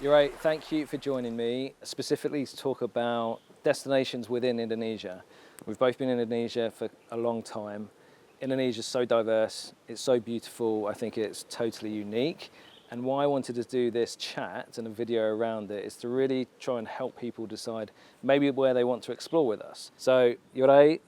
Yeray, thank you for joining me, specifically to talk about destinations within Indonesia. We've both been in Indonesia for a long time. Indonesia is so diverse, it's so beautiful, I think it's totally unique. And why I wanted to do this chat and a video around it is to really try and help people decide maybe where they want to explore with us. So, Yeray,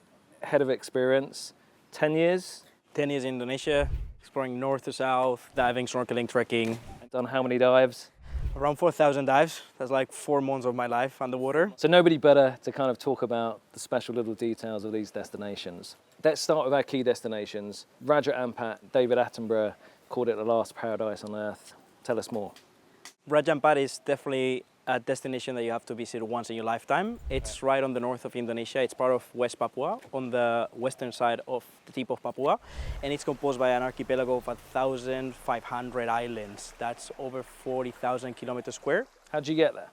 Head of Experience, 10 years? 10 years in Indonesia, exploring north to south, diving, snorkeling, trekking. Done how many dives? Around 4,000 dives. That's like 4 months of my life underwater. So nobody better to kind of talk about the special little details of these destinations. Let's start with our key destinations. Raja Ampat, David Attenborough called it the last paradise on earth. Tell us more. Raja Ampat is definitely a destination that you have to visit once in your lifetime. It's right on the north of Indonesia. It's part of West Papua, on the western side of the tip of Papua. And it's composed by an archipelago of 1,500 islands. That's over 40,000 kilometers square. How'd you get there?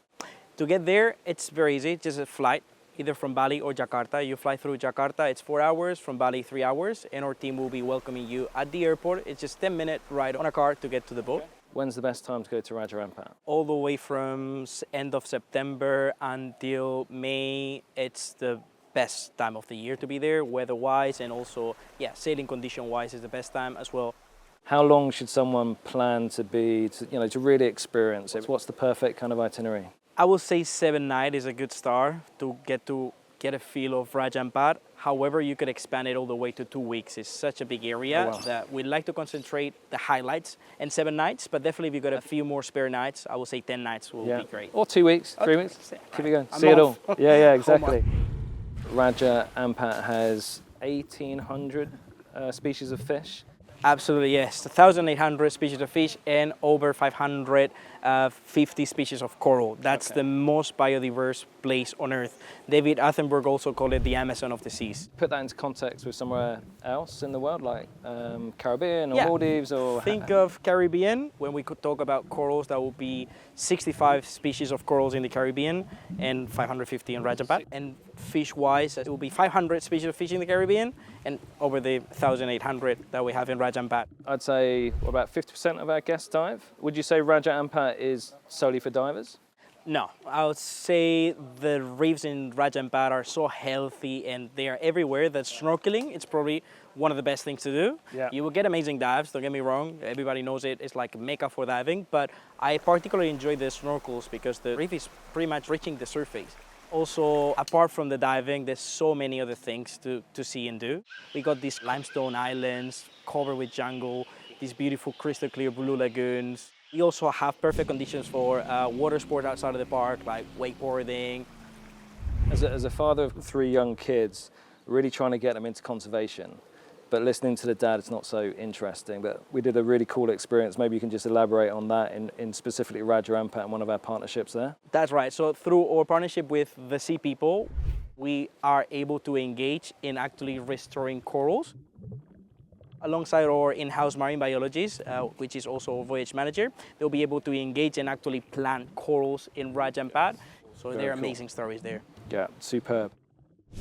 To get there, it's very easy. Just a flight, either from Bali or Jakarta. You fly through Jakarta, it's 4 hours, from Bali 3 hours, and our team will be welcoming you at the airport. It's just 10-minute ride on a car to get to the boat. When's the best time to go to Raja Ampat? All the way from end of September until May, it's the best time of the year to be there, weather-wise, and also, sailing condition-wise is the best time as well. How long should someone plan to be, to really experience it? What's the perfect kind of itinerary? I would say 7 nights is a good start to get a feel of Raja Ampat. However, you could expand it all the way to 2 weeks. It's such a big area that we'd like to concentrate the highlights and 7 nights, but definitely if you've got a few more spare nights, I would say 10 nights will be great. Or 2 weeks, 3 weeks, keep it going, I'm see it all. off. Yeah, exactly. Raja Ampat has 1,800 species of fish. Absolutely, yes. 1,800 species of fish and over 550 species of coral. That's the most biodiverse place on Earth. David Attenborough also called it the Amazon of the seas. Put that into context with somewhere else in the world, like Caribbean or Maldives or... Think of Caribbean. When we could talk about corals, that would be 65 species of corals in the Caribbean and 550 in Raja Ampat. And fish-wise, it will be 500 species of fish in the Caribbean and over the 1,800 that we have in Raja Ampat. I'd say, about 50% of our guests dive? Would you say Raja Ampat is solely for divers? No, I would say the reefs in Raja Ampat are so healthy and they are everywhere that snorkeling, it's probably one of the best things to do. Yeah. You will get amazing dives, don't get me wrong, everybody knows it, it's like a mecca for diving, but I particularly enjoy the snorkels because the reef is pretty much reaching the surface. Also, apart from the diving, there's so many other things to see and do. We got these limestone islands covered with jungle, these beautiful crystal clear blue lagoons. We also have perfect conditions for water sport outside of the park, like wakeboarding. As a father of 3 young kids, really trying to get them into conservation, but listening to the dad, it's not so interesting. But we did a really cool experience. Maybe you can just elaborate on that in specifically Raja Ampat and one of our partnerships there. That's right. So through our partnership with the Sea People, we are able to engage in actually restoring corals. Alongside our in-house marine biologist, which is also a voyage manager, they'll be able to engage and actually plant corals in Raja Ampat. So there are amazing stories there. Yeah, superb.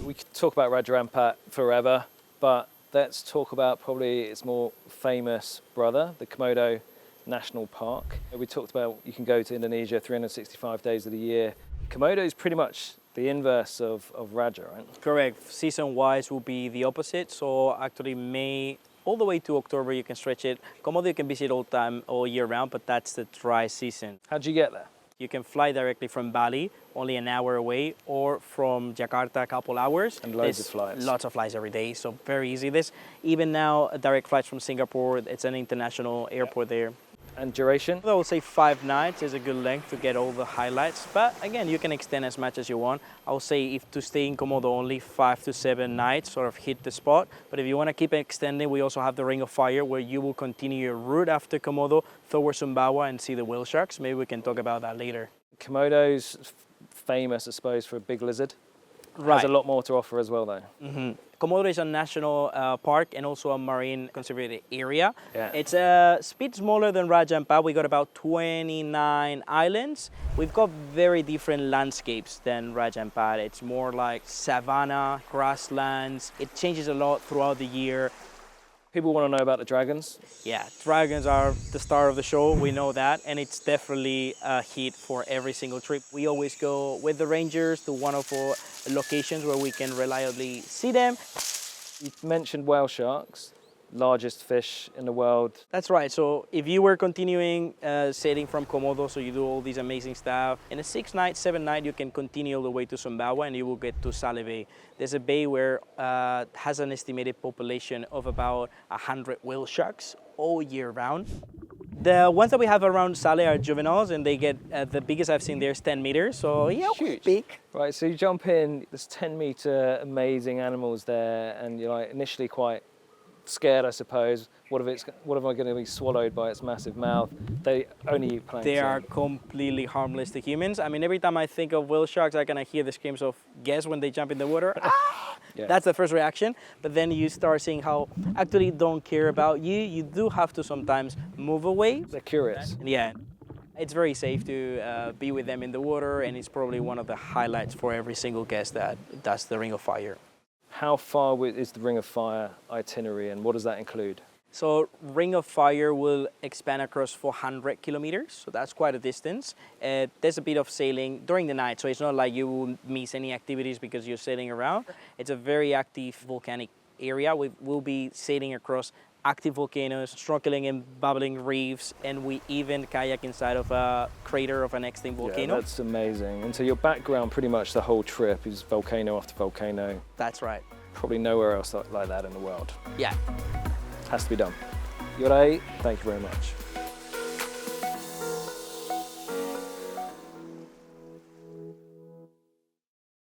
We could talk about Raja Ampat forever, but let's talk about probably its more famous brother, the Komodo National Park. We talked about you can go to Indonesia 365 days of the year. Komodo is pretty much the inverse of Raja, right? Correct. Season-wise will be the opposite. So actually May all the way to October you can stretch it. Komodo you can visit all year round, but that's the dry season. How'd you get there? You can fly directly from Bali, only an hour away, or from Jakarta, a couple hours. And loads of flights. Lots of flights every day, so very easy. There's even now a direct flight from Singapore. It's an international airport there. And duration? I would say 5 nights is a good length to get all the highlights. But again, you can extend as much as you want. I would say if to stay in Komodo only 5 to 7 nights, sort of hit the spot. But if you want to keep extending, we also have the Ring of Fire where you will continue your route after Komodo towards Sumbawa and see the whale sharks. Maybe we can talk about that later. Komodo's famous, I suppose, for a big lizard. Right. Has a lot more to offer as well, though. Mm-hmm. Komodo is a national park and also a marine conservation area. Yeah. It's a bit smaller than Raja Ampat. We got about 29 islands. We've got very different landscapes than Raja Ampat. It's more like savanna, grasslands. It changes a lot throughout the year. People want to know about the dragons. Yeah, dragons are the star of the show, we know that, and it's definitely a hit for every single trip. We always go with the rangers to one of our locations where we can reliably see them. You mentioned whale sharks, largest fish in the world. That's right, so if you were continuing sailing from Komodo, so you do all these amazing stuff, in a 6 night, 7 night, you can continue all the way to Sumbawa and you will get to Sale Bay. There's a bay where has an estimated population of about 100 whale sharks all year round. The ones that we have around Sale are juveniles and they get, the biggest I've seen there is 10 meters, so yeah, Huge. big. Right, so you jump in, there's 10-meter amazing animals there, and you're like initially quite scared, I suppose. What if I going to be swallowed by its massive mouth? They only eat plankton. They are completely harmless to humans. I mean, every time I think of whale sharks, I kind of hear the screams of guests when they jump in the water. Ah! Yeah. That's the first reaction. But then you start seeing how actually don't care about you. You do have to sometimes move away. They're curious. Yeah. It's very safe to be with them in the water, and it's probably one of the highlights for every single guest that does the Ring of Fire. How far is the Ring of Fire itinerary, and what does that include? So Ring of Fire will expand across 400 kilometers, so that's quite a distance. There's a bit of sailing during the night, so it's not like you will miss any activities because you're sailing around. It's a very active volcanic area. We will be sailing across active volcanoes, snorkeling in bubbling reefs, and we even kayak inside of a crater of an extinct volcano. Yeah, that's amazing. And so your background pretty much the whole trip is volcano after volcano. That's right. Probably nowhere else like that in the world. Yeah. Has to be done. Yeray, thank you very much.